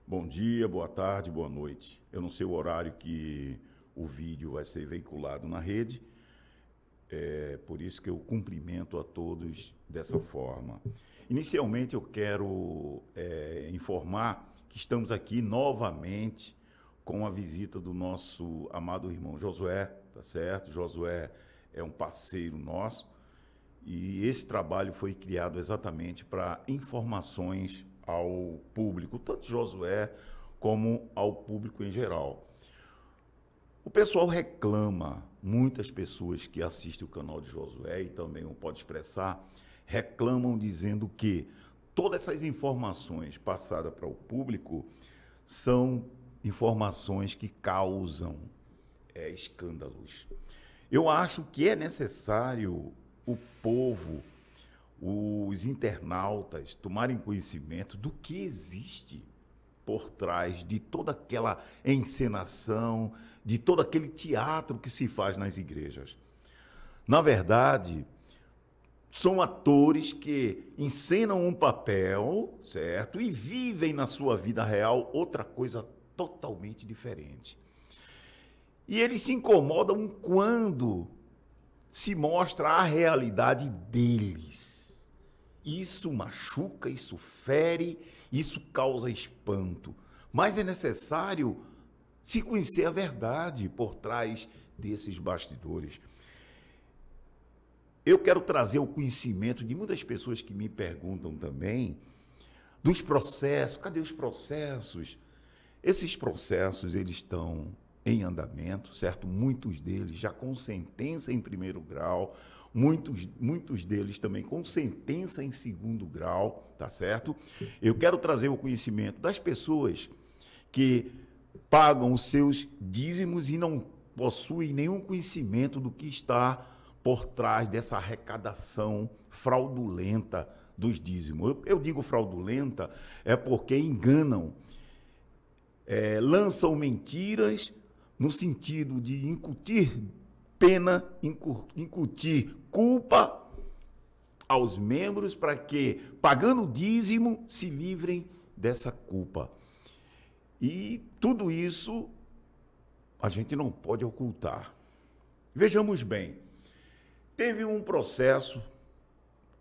Bom dia, boa tarde, boa noite. Eu não sei o horário que o vídeo vai ser veiculado na rede, é por isso que eu cumprimento a todos dessa forma. Inicialmente, eu quero informar que estamos aqui novamente com a visita do nosso amado irmão Josué, tá certo? Josué é um parceiro nosso e esse trabalho foi criado exatamente para informações ao público, tanto Josué como ao público em geral. O pessoal reclama, muitas pessoas que assistem o canal de Josué e também o Pode Expressar, reclamam dizendo que todas essas informações passadas para o público são informações que causam escândalos. Eu acho que é necessário o povo, os internautas tomarem conhecimento do que existe por trás de toda aquela encenação, de todo aquele teatro que se faz nas igrejas. Na verdade, são atores que encenam um papel, certo? E vivem na sua vida real outra coisa totalmente diferente. E eles se incomodam quando se mostra a realidade deles. Isso machuca, isso fere, isso causa espanto. Mas é necessário se conhecer a verdade por trás desses bastidores. Eu quero trazer o conhecimento de muitas pessoas que me perguntam também dos processos. Cadê os processos? Esses processos, eles estão em andamento, certo? Muitos deles já com sentença em primeiro grau, muitos deles também com sentença em segundo grau, tá certo? Eu quero trazer o conhecimento das pessoas que pagam os seus dízimos e não possuem nenhum conhecimento do que está por trás dessa arrecadação fraudulenta dos dízimos. Eu digo fraudulenta é porque enganam, lançam mentiras no sentido de incutir pena, incutir culpa aos membros para que, pagando o dízimo, se livrem dessa culpa. E tudo isso a gente não pode ocultar. Vejamos bem, teve um processo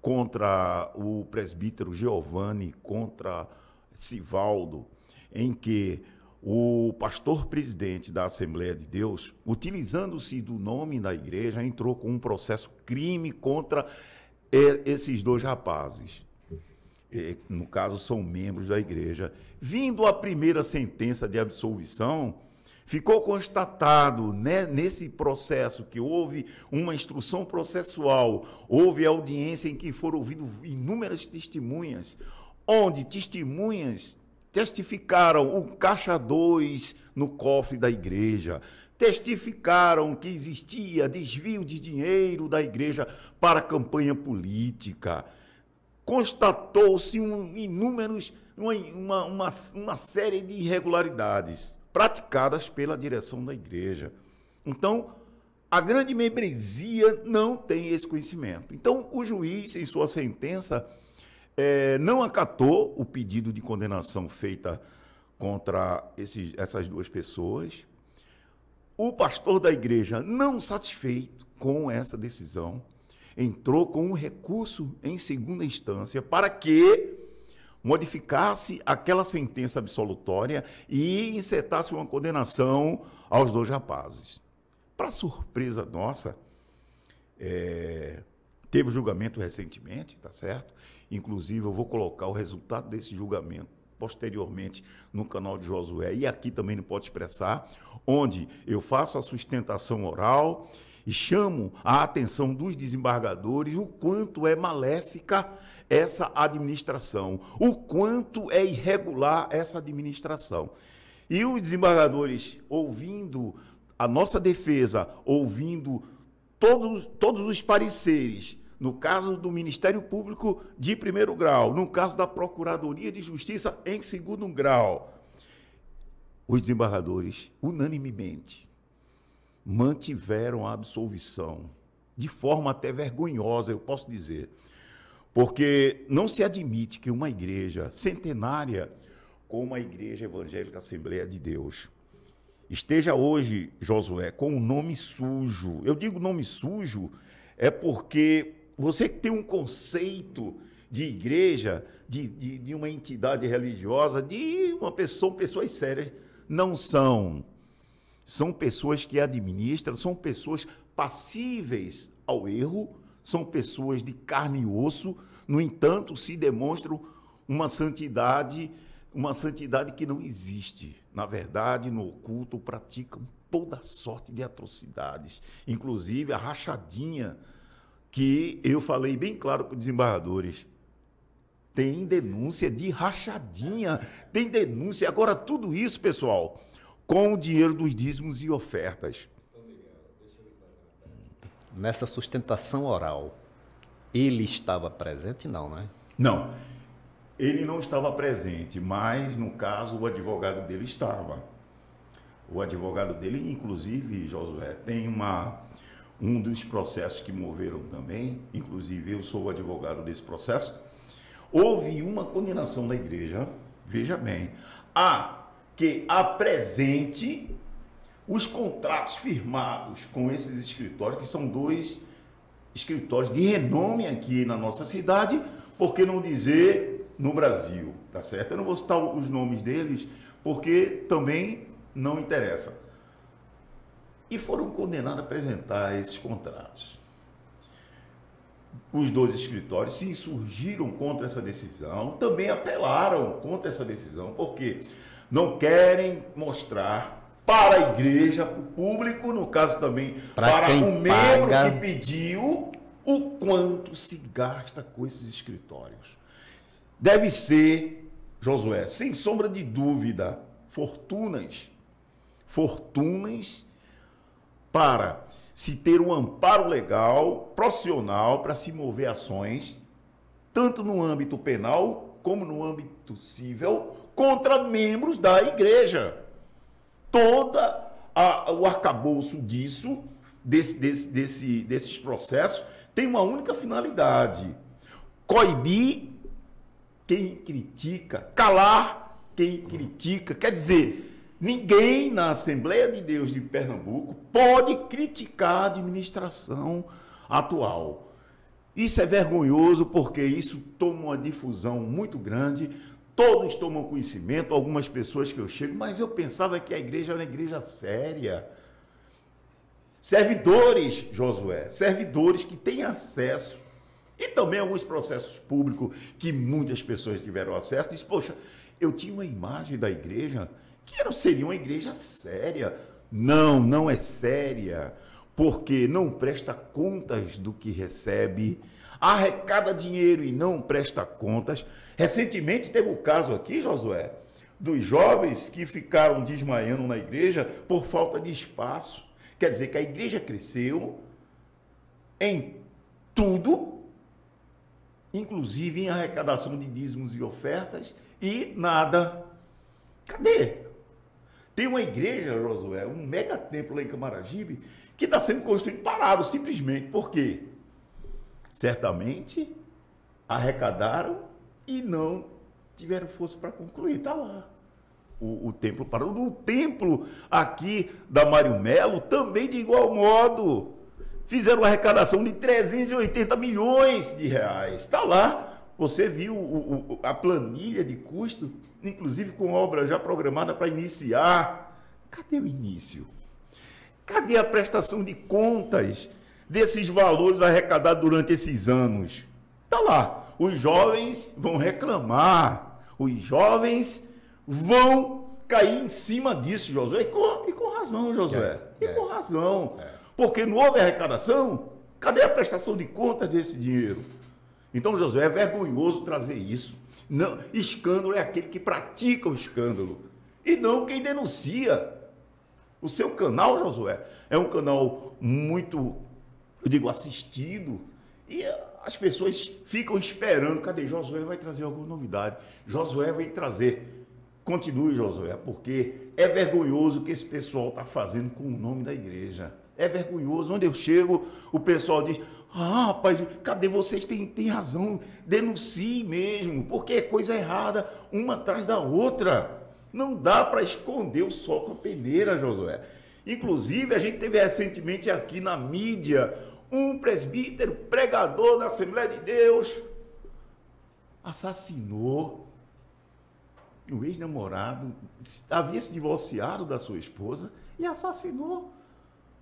contra o presbítero Giovanni, contra Sivaldo, em que o pastor presidente da Assembleia de Deus, utilizando-se do nome da igreja, entrou com um processo crime contra esses dois rapazes. No caso, são membros da igreja. Vindo a primeira sentença de absolvição, ficou constatado, né, nesse processo que houve uma instrução processual, houve audiência em que foram ouvidas inúmeras testemunhas, onde testemunhas testificaram o caixa 2 no cofre da igreja, testificaram que existia desvio de dinheiro da igreja para campanha política, constatou-se uma série de irregularidades praticadas pela direção da igreja. Então, a grande membresia não tem esse conhecimento. Então, o juiz, em sua sentença, não acatou o pedido de condenação feita contra essas duas pessoas. O pastor da igreja, não satisfeito com essa decisão, entrou com um recurso em segunda instância para que modificasse aquela sentença absolutória e insetasse uma condenação aos dois rapazes. Para surpresa nossa, teve julgamento recentemente, tá certo? Inclusive, eu vou colocar o resultado desse julgamento posteriormente no canal de Josué e aqui também no Pode Expressar, onde eu faço a sustentação oral e chamo a atenção dos desembargadores o quanto é maléfica essa administração, o quanto é irregular essa administração. E os desembargadores, ouvindo a nossa defesa, ouvindo todos os pareceres, no caso do Ministério Público de primeiro grau, no caso da Procuradoria de Justiça em segundo grau, os desembargadores, unanimemente, mantiveram a absolvição, de forma até vergonhosa, eu posso dizer, porque não se admite que uma igreja centenária como a Igreja Evangélica Assembleia de Deus esteja hoje, Josué, com um nome sujo. Eu digo nome sujo é porque você tem um conceito de igreja, de uma entidade religiosa, de uma pessoa, são pessoas sérias. Não são. São pessoas que administram, são pessoas passíveis ao erro, são pessoas de carne e osso, no entanto, se demonstram uma santidade que não existe. Na verdade, no oculto, praticam toda sorte de atrocidades, inclusive a rachadinha, que eu falei bem claro para os desembargadores. Tem denúncia de rachadinha, tem denúncia. Agora, tudo isso, pessoal, com o dinheiro dos dízimos e ofertas. Nessa sustentação oral, ele estava presente? Não, né? Não. Ele não estava presente, mas, no caso, o advogado dele estava. O advogado dele, inclusive, Josué, tem um dos processos que moveram também, inclusive eu sou o advogado desse processo, houve uma condenação da igreja, veja bem, que apresente os contratos firmados com esses escritórios, que são 2 escritórios de renome aqui na nossa cidade, por que não dizer no Brasil, tá certo? Eu não vou citar os nomes deles, porque também não interessa. E foram condenados a apresentar esses contratos. Os 2 escritórios se insurgiram contra essa decisão, também apelaram contra essa decisão, porque não querem mostrar para a igreja, para o público, no caso também para o membro que pediu, o quanto se gasta com esses escritórios. Deve ser, Josué, sem sombra de dúvida, fortunas para se ter um amparo legal, profissional, para se mover ações, tanto no âmbito penal como no âmbito civil, contra membros da igreja. O arcabouço desses processos tem uma única finalidade: coibir quem critica, calar quem critica. Quer dizer, ninguém na Assembleia de Deus de Pernambuco pode criticar a administração atual. Isso é vergonhoso, porque isso toma uma difusão muito grande, todos tomam conhecimento, algumas pessoas que eu chego, mas eu pensava que a igreja era uma igreja séria. Servidores, Josué, servidores que têm acesso, e também alguns processos públicos que muitas pessoas tiveram acesso, diz, poxa, eu tinha uma imagem da igreja que seria uma igreja séria. Não, não é séria, porque não presta contas do que recebe, arrecada dinheiro e não presta contas. Recentemente teve o caso aqui, Josué, dos jovens que ficaram desmaiando na igreja por falta de espaço. Quer dizer que a igreja cresceu em tudo, inclusive em arrecadação de dízimos e ofertas, e nada. Cadê? Tem uma igreja, Josué, um mega templo lá em Camaragibe, que está sendo construído parado, simplesmente. Por quê? Certamente arrecadaram e não tiveram força para concluir. Está lá. O templo parou. O templo aqui da Mário Melo também de igual modo. Fizeram uma arrecadação de 380 milhões de reais. Está lá. Você viu a planilha de custo, inclusive com obra já programada para iniciar. Cadê o início? Cadê a prestação de contas desses valores arrecadados durante esses anos? Está lá. Os jovens vão reclamar. Os jovens vão cair em cima disso, Josué. E com razão, Josué. Com razão. Porque não houve arrecadação. Cadê a prestação de contas desse dinheiro? Então, Josué, é vergonhoso trazer isso. Não, escândalo é aquele que pratica o escândalo. E não quem denuncia. O seu canal, Josué, é um canal muito, eu digo, assistido. E as pessoas ficam esperando. Cadê? Josué vai trazer alguma novidade. Josué vai trazer. Continue, Josué, porque é vergonhoso o que esse pessoal está fazendo com o nome da igreja. É vergonhoso. Onde eu chego, o pessoal diz, Ah, rapaz, cadê vocês? Tem razão, denuncie mesmo, porque é coisa errada, uma atrás da outra. Não dá para esconder o sol com a peneira, Josué. Inclusive, a gente teve recentemente aqui na mídia um presbítero, pregador da Assembleia de Deus, assassinou o ex-namorado, havia se divorciado da sua esposa e assassinou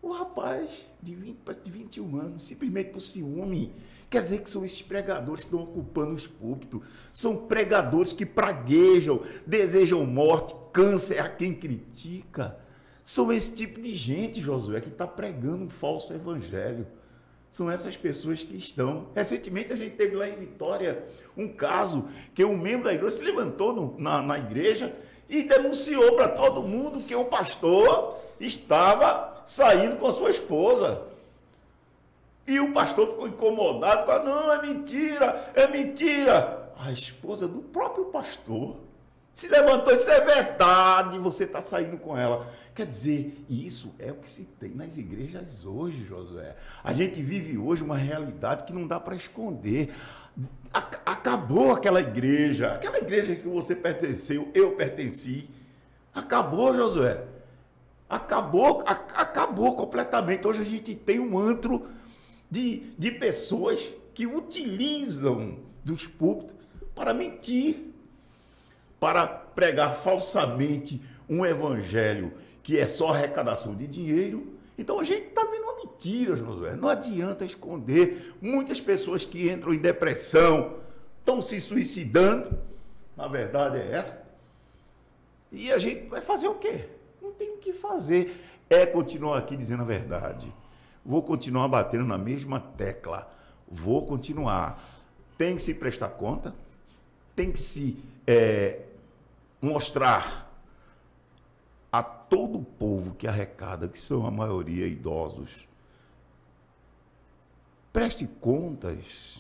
o rapaz de 21 anos, simplesmente por ciúme. Quer dizer que são esses pregadores que estão ocupando os púlpitos, são pregadores que praguejam, desejam morte, câncer a quem critica. São esse tipo de gente, Josué, que está pregando um falso evangelho. São essas pessoas que estão. Recentemente a gente teve lá em Vitória um caso que um membro da igreja se levantou na igreja e denunciou para todo mundo que o pastor estava saindo com a sua esposa. E o pastor ficou incomodado, falou, não, é mentira, é mentira. A esposa do próprio pastor se levantou e disse, é verdade, você está saindo com ela. Quer dizer, isso é o que se tem nas igrejas hoje, Josué. A gente vive hoje uma realidade que não dá para esconder. Acabou aquela igreja que você pertenceu, eu pertenci. Acabou, Josué. Acabou completamente. Hoje a gente tem um antro de pessoas que utilizam dos púlpitos para mentir, para pregar falsamente um evangelho que é só arrecadação de dinheiro. Então a gente está vendo uma mentira, Josué. Não adianta esconder. Muitas pessoas que entram em depressão estão se suicidando. Na verdade é essa. E a gente vai fazer o quê? Não tem o que fazer. É continuar aqui dizendo a verdade. Vou continuar batendo na mesma tecla. Vou continuar. Tem que se prestar conta. Tem que se mostrar a todo o povo que arrecada, que são a maioria idosos. Preste contas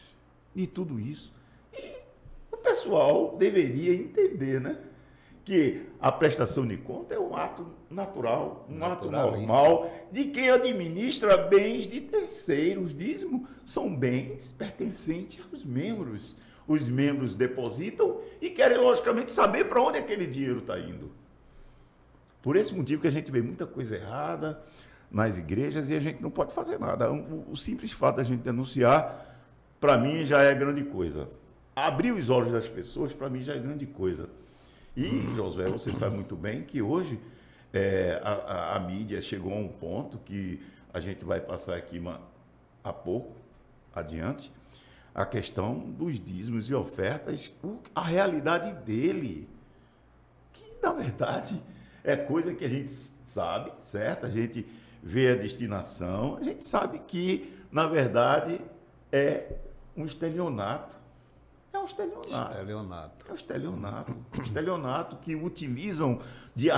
de tudo isso. E o pessoal deveria entender, né? Que a prestação de conta é um ato natural, um ato normal de quem administra bens de terceiros. Dízimo são bens pertencentes aos membros. Os membros depositam e querem, logicamente, saber para onde aquele dinheiro está indo. Por esse motivo que a gente vê muita coisa errada nas igrejas e a gente não pode fazer nada. O simples fato da gente denunciar, para mim, já é grande coisa. Abrir os olhos das pessoas, para mim, já é grande coisa. E, Josué, você sabe muito bem que hoje a mídia chegou a um ponto que a gente vai passar aqui a pouco, adiante, a questão dos dízimos e ofertas, a realidade dele, que, na verdade, é coisa que a gente sabe, certo? A gente vê a destinação, a gente sabe que, na verdade, é um estelionato. É um estelionato. É um estelionato. Um estelionato que utilizam de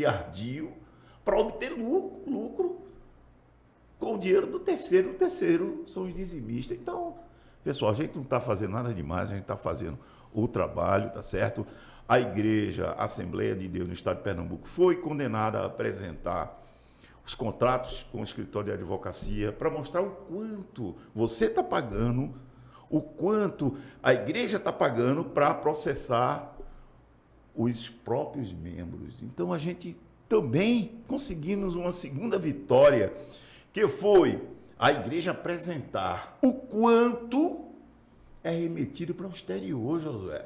ardil para obter lucro com o dinheiro do terceiro. O terceiro são os dizimistas. Então, pessoal, a gente não está fazendo nada demais, a gente está fazendo o trabalho, tá certo? A igreja, a Assembleia de Deus no estado de Pernambuco foi condenada a apresentar os contratos com o escritório de advocacia para mostrar o quanto você está pagando, o quanto a igreja está pagando para processar os próprios membros. Então, a gente também conseguimos uma segunda vitória, que foi a igreja apresentar o quanto é remetido para o exterior, Josué.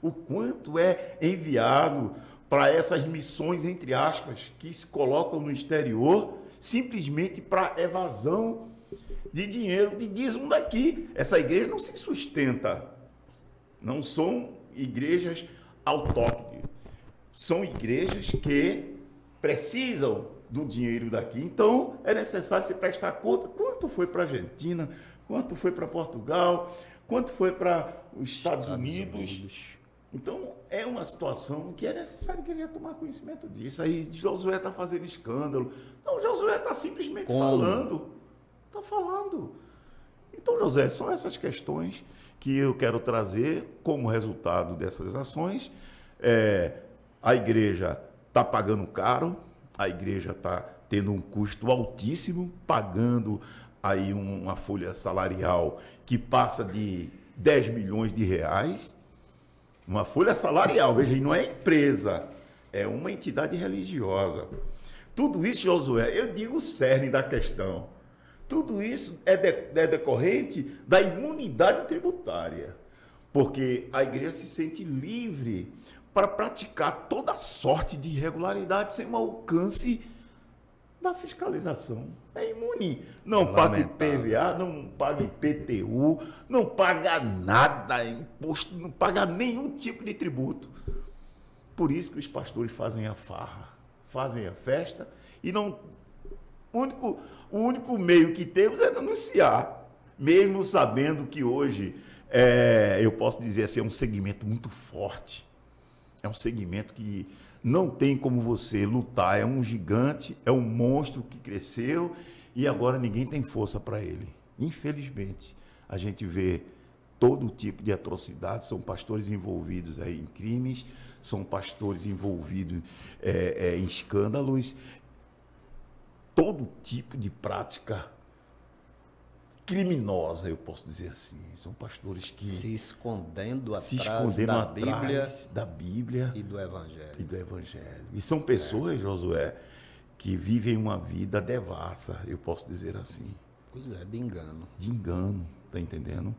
O quanto é enviado para essas missões, entre aspas, que se colocam no exterior, simplesmente para evasão de dinheiro, de dízimo daqui. Essa igreja não se sustenta. Não são igrejas autóctones. São igrejas que precisam do dinheiro daqui. Então, é necessário se prestar conta quanto foi para a Argentina, quanto foi para Portugal, quanto foi para os Estados Unidos. Então, é uma situação que é necessário que a gente tomar conhecimento disso. Aí, Josué está fazendo escândalo. Não, Josué está simplesmente falando. Está falando. Então, José, são essas questões que eu quero trazer como resultado dessas ações. A igreja está pagando caro, a igreja está tendo um custo altíssimo, pagando aí uma folha salarial que passa de 10 milhões de reais, uma folha salarial, veja, não é empresa, é uma entidade religiosa. Tudo isso, Josué, eu digo o cerne da questão. Tudo isso é decorrente da imunidade tributária, porque a igreja se sente livre para praticar toda sorte de irregularidade sem o alcance da fiscalização. É imune. Não paga IPVA, não paga IPTU, não paga nada, imposto, não paga nenhum tipo de tributo. Por isso que os pastores fazem a farra, fazem a festa, e não... O único meio que temos é denunciar, mesmo sabendo que hoje, eu posso dizer assim, é um segmento muito forte. É um segmento que não tem como você lutar, é um gigante, é um monstro que cresceu e agora ninguém tem força para ele. Infelizmente, a gente vê todo tipo de atrocidade, são pastores envolvidos aí em crimes, são pastores envolvidos em escândalos, todo tipo de prática criminosa, eu posso dizer assim. São pastores que se escondendo atrás da Bíblia e do Evangelho. E são pessoas, Josué, que vivem uma vida devassa, eu posso dizer assim. Pois é, de engano. De engano, tá entendendo?